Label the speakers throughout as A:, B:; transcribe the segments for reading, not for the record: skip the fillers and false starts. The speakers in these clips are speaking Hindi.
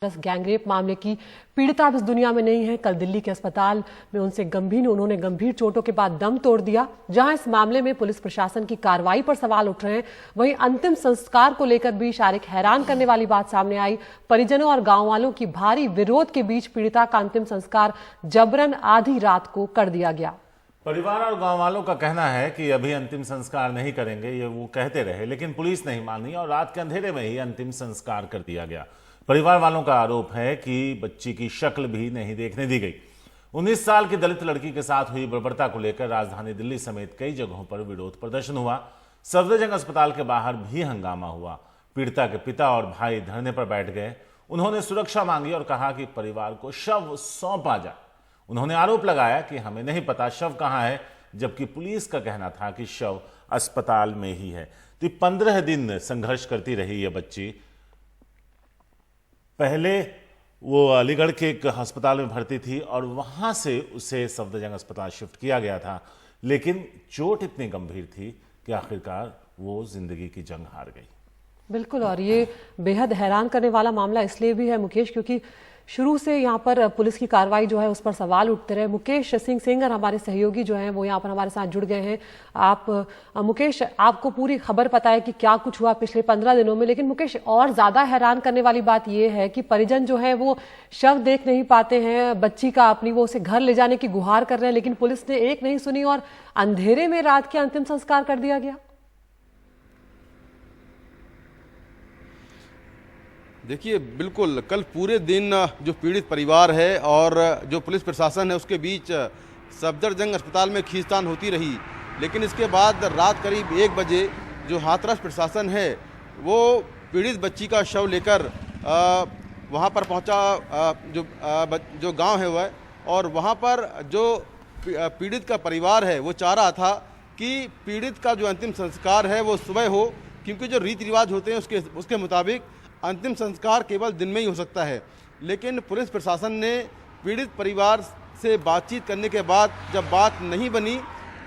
A: गैंगरेप मामले की पीड़िता अब इस दुनिया में नहीं है। कल दिल्ली के अस्पताल में उन्होंने गंभीर चोटों के बाद दम तोड़ दिया। जहां इस मामले में पुलिस प्रशासन की कार्रवाई पर सवाल उठ रहे हैं, वहीं अंतिम संस्कार को लेकर भी शारिक हैरान करने वाली बात सामने आई। परिजनों और गांव वालों की भारी विरोध के बीच पीड़िता का अंतिम संस्कार जबरन आधी रात को कर दिया गया।
B: परिवार और गांव वालों का कहना है कि अभी अंतिम संस्कार नहीं करेंगे, ये वो कहते रहे, लेकिन पुलिस नहीं मानी और रात के अंधेरे में ही अंतिम संस्कार कर दिया गया। परिवार वालों का आरोप है कि बच्ची की शक्ल भी नहीं देखने दी गई। 19 साल की दलित लड़की के साथ हुई बर्बरता को लेकर राजधानी दिल्ली समेत कई जगहों पर विरोध प्रदर्शन हुआ। सफदरजंग अस्पताल के बाहर भी हंगामा हुआ। पीड़िता के पिता और भाई धरने पर बैठ गए। उन्होंने सुरक्षा मांगी और कहा कि परिवार को शव सौंपा जाए। उन्होंने आरोप लगाया कि हमें नहीं पता शव कहां है, जबकि पुलिस का कहना था कि शव अस्पताल में ही है। तो 15 दिन संघर्ष करती रही ये बच्ची। पहले वो अलीगढ़ के एक अस्पताल में भर्ती थी और वहां से उसे सफदरजंग अस्पताल शिफ्ट किया गया था, लेकिन चोट इतनी गंभीर थी कि आखिरकार वो जिंदगी की जंग हार गई।
A: बिल्कुल, और ये बेहद हैरान करने वाला मामला इसलिए भी है मुकेश, क्योंकि शुरू से यहाँ पर पुलिस की कार्रवाई जो है उस पर सवाल उठते रहे। मुकेश सिंह सेंगर हमारे सहयोगी जो हैं वो यहाँ पर हमारे साथ जुड़ गए हैं। मुकेश, आपको पूरी खबर पता है कि क्या कुछ हुआ पिछले 15 दिनों में, लेकिन मुकेश और ज्यादा हैरान करने वाली बात ये है कि परिजन जो है वो शव देख नहीं पाते हैं बच्ची का अपनी, वो उसे घर ले जाने की गुहार कर रहे हैं, लेकिन पुलिस ने एक नहीं सुनी और अंधेरे में रात के अंतिम संस्कार कर दिया गया।
C: देखिए, बिल्कुल कल पूरे दिन जो पीड़ित परिवार है और जो पुलिस प्रशासन है उसके बीच सफदरजंग अस्पताल में खींचतान होती रही, लेकिन इसके बाद रात करीब 1 बजे जो हाथरस प्रशासन है वो पीड़ित बच्ची का शव लेकर वहाँ पर पहुँचा, जो गांव है वह, और वहाँ पर जो पीड़ित का परिवार है वो चाह रहा था कि पीड़ित का जो अंतिम संस्कार है वो सुबह हो, क्योंकि जो रीति रिवाज होते हैं उसके मुताबिक अंतिम संस्कार केवल दिन में ही हो सकता है। लेकिन पुलिस प्रशासन ने पीड़ित परिवार से बातचीत करने के बाद जब बात नहीं बनी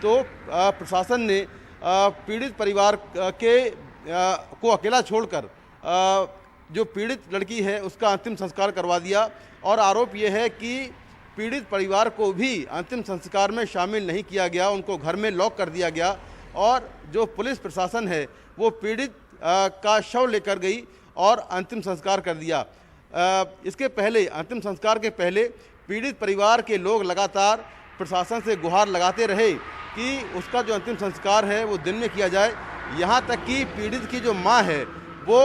C: तो प्रशासन ने पीड़ित परिवार को अकेला छोड़कर जो पीड़ित लड़की है उसका अंतिम संस्कार करवा दिया। और आरोप ये है कि पीड़ित परिवार को भी अंतिम संस्कार में शामिल नहीं किया गया, उनको घर में लॉक कर दिया गया और जो पुलिस प्रशासन है वो पीड़ित का शव लेकर गई और अंतिम संस्कार कर दिया। इसके पहले, अंतिम संस्कार के पहले पीड़ित परिवार के लोग लगातार प्रशासन से गुहार लगाते रहे कि उसका जो अंतिम संस्कार है वो दिन में किया जाए। यहाँ तक कि पीड़ित की जो माँ है वो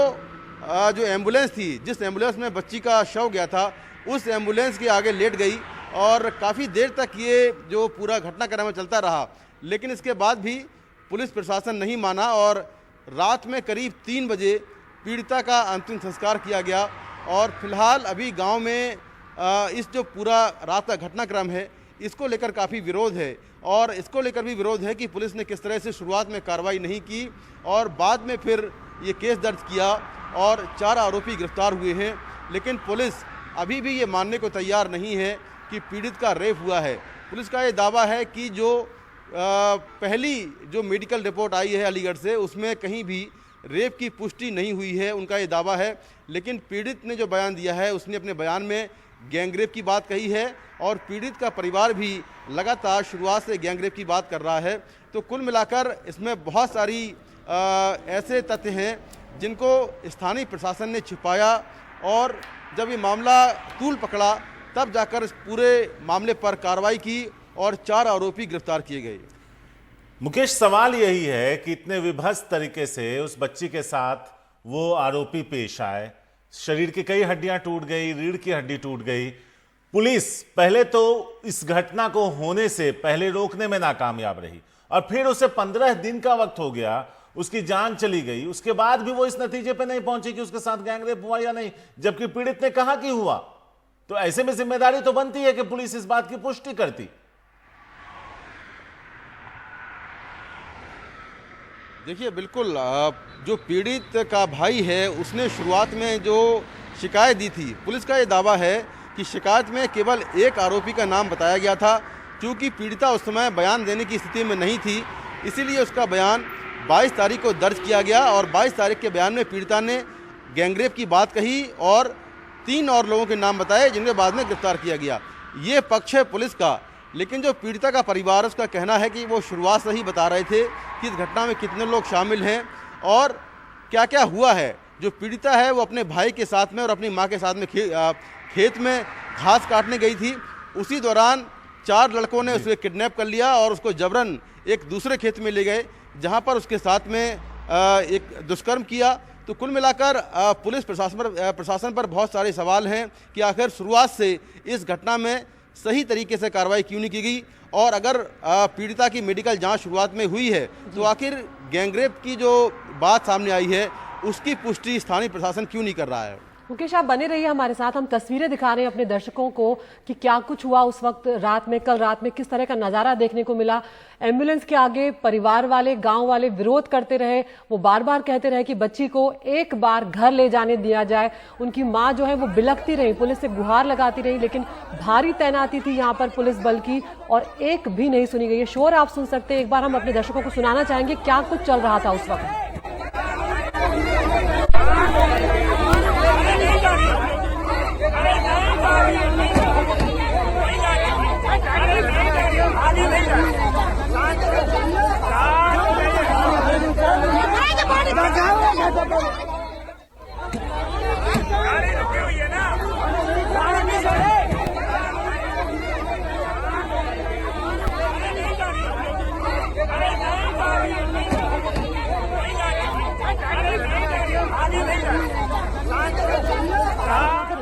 C: जो एम्बुलेंस थी, जिस एम्बुलेंस में बच्ची का शव गया था, उस एम्बुलेंस के आगे लेट गई और काफ़ी देर तक ये जो पूरा घटनाक्रम चलता रहा। लेकिन इसके बाद भी पुलिस प्रशासन नहीं माना और रात में करीब 3 बजे पीड़िता का अंतिम संस्कार किया गया। और फिलहाल अभी गांव में इस जो पूरा रात का घटनाक्रम है इसको लेकर काफ़ी विरोध है और इसको लेकर भी विरोध है कि पुलिस ने किस तरह से शुरुआत में कार्रवाई नहीं की और बाद में फिर ये केस दर्ज किया और 4 आरोपी गिरफ्तार हुए हैं। लेकिन पुलिस अभी भी ये मानने को तैयार नहीं है कि पीड़ित का रेप हुआ है। पुलिस का ये दावा है कि जो पहली जो मेडिकल रिपोर्ट आई है अलीगढ़ से उसमें कहीं भी रेप की पुष्टि नहीं हुई है, उनका ये दावा है। लेकिन पीड़ित ने जो बयान दिया है उसने अपने बयान में गैंगरेप की बात कही है और पीड़ित का परिवार भी लगातार शुरुआत से गैंगरेप की बात कर रहा है। तो कुल मिलाकर इसमें बहुत सारी ऐसे तथ्य हैं जिनको स्थानीय प्रशासन ने छिपाया और जब ये मामला तूल पकड़ा तब जाकर इस पूरे मामले पर कार्रवाई की और 4 आरोपी गिरफ्तार किए गए।
B: मुकेश, सवाल यही है कि इतने विभत्स तरीके से उस बच्ची के साथ वो आरोपी पेश आए, शरीर की कई हड्डियां टूट गई, रीढ़ की हड्डी टूट गई। पुलिस पहले तो इस घटना को होने से पहले रोकने में नाकामयाब रही और फिर उसे 15 दिन का वक्त हो गया, उसकी जान चली गई, उसके बाद भी वो इस नतीजे पे नहीं पहुंची कि उसके साथ गैंगरेप हुआ या नहीं, जबकि पीड़ित ने कहा कि हुआ। तो ऐसे में जिम्मेदारी तो बनती है कि पुलिस इस बात की पुष्टि करती।
C: देखिए, बिल्कुल जो पीड़ित का भाई है उसने शुरुआत में जो शिकायत दी थी, पुलिस का ये दावा है कि शिकायत में केवल एक आरोपी का नाम बताया गया था। चूँकि पीड़िता उस समय बयान देने की स्थिति में नहीं थी, इसीलिए उसका बयान 22 तारीख को दर्ज किया गया और 22 तारीख के बयान में पीड़िता ने गैंगरेप की बात कही और 3 और लोगों के नाम बताए जिन्हें बाद में गिरफ्तार किया गया। ये पक्ष है पुलिस का, लेकिन जो पीड़िता का परिवार है उसका कहना है कि वो शुरुआत से ही बता रहे थे कि इस घटना में कितने लोग शामिल हैं और क्या क्या हुआ है। जो पीड़िता है वो अपने भाई के साथ में और अपनी माँ के साथ में खेत में घास काटने गई थी। उसी दौरान 4 लड़कों ने उसे किडनैप कर लिया और उसको जबरन एक दूसरे खेत में ले गए, जहां पर उसके साथ में एक दुष्कर्म किया। तो कुल मिलाकर पुलिस प्रशासन पर बहुत सारे सवाल हैं कि आखिर शुरुआत से इस घटना में सही तरीके से कार्रवाई क्यों नहीं की गई, और अगर पीड़िता की मेडिकल जांच शुरुआत में हुई है तो आखिर गैंगरेप की जो बात सामने आई है उसकी पुष्टि स्थानीय प्रशासन क्यों नहीं कर रहा है।
A: मुकेश, आप बने रहिए हमारे साथ। हम तस्वीरें दिखा रहे हैं अपने दर्शकों को कि क्या कुछ हुआ उस वक्त रात में, कल रात में किस तरह का नजारा देखने को मिला। एम्बुलेंस के आगे परिवार वाले, गांव वाले विरोध करते रहे। वो बार बार कहते रहे कि बच्ची को एक बार घर ले जाने दिया जाए। उनकी मां जो है वो बिलखती रही, पुलिस से गुहार लगाती रही, लेकिन भारी तैनाती थी यहाँ पर पुलिस बल की और एक भी नहीं सुनी गई। ये शोर आप सुन सकते हैं, एक बार हम अपने दर्शकों को सुनाना चाहेंगे क्या कुछ चल रहा था उस वक्त।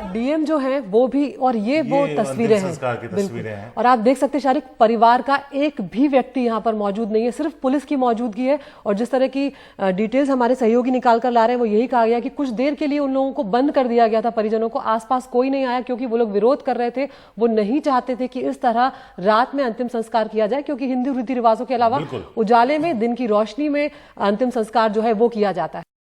A: डीएम जो है वो भी, और ये वो तस्वीरें हैं,
B: संस्कार की तस्वीरें हैं।
A: और आप देख सकते हैं शारिक, परिवार का एक भी व्यक्ति यहाँ पर मौजूद नहीं है, सिर्फ पुलिस की मौजूदगी है। और जिस तरह की डिटेल्स हमारे सहयोगी निकाल कर ला रहे हैं वो यही कहा गया कि कुछ देर के लिए उन लोगों को बंद कर दिया गया था, परिजनों को। आसपास कोई नहीं आया क्योंकि वो लोग विरोध कर रहे थे। वो नहीं चाहते थे कि इस तरह रात में अंतिम संस्कार किया जाए, क्योंकि हिंदू रीति रिवाजों के अलावा उजाले में, दिन की रोशनी में अंतिम संस्कार जो है वो किया जाता है।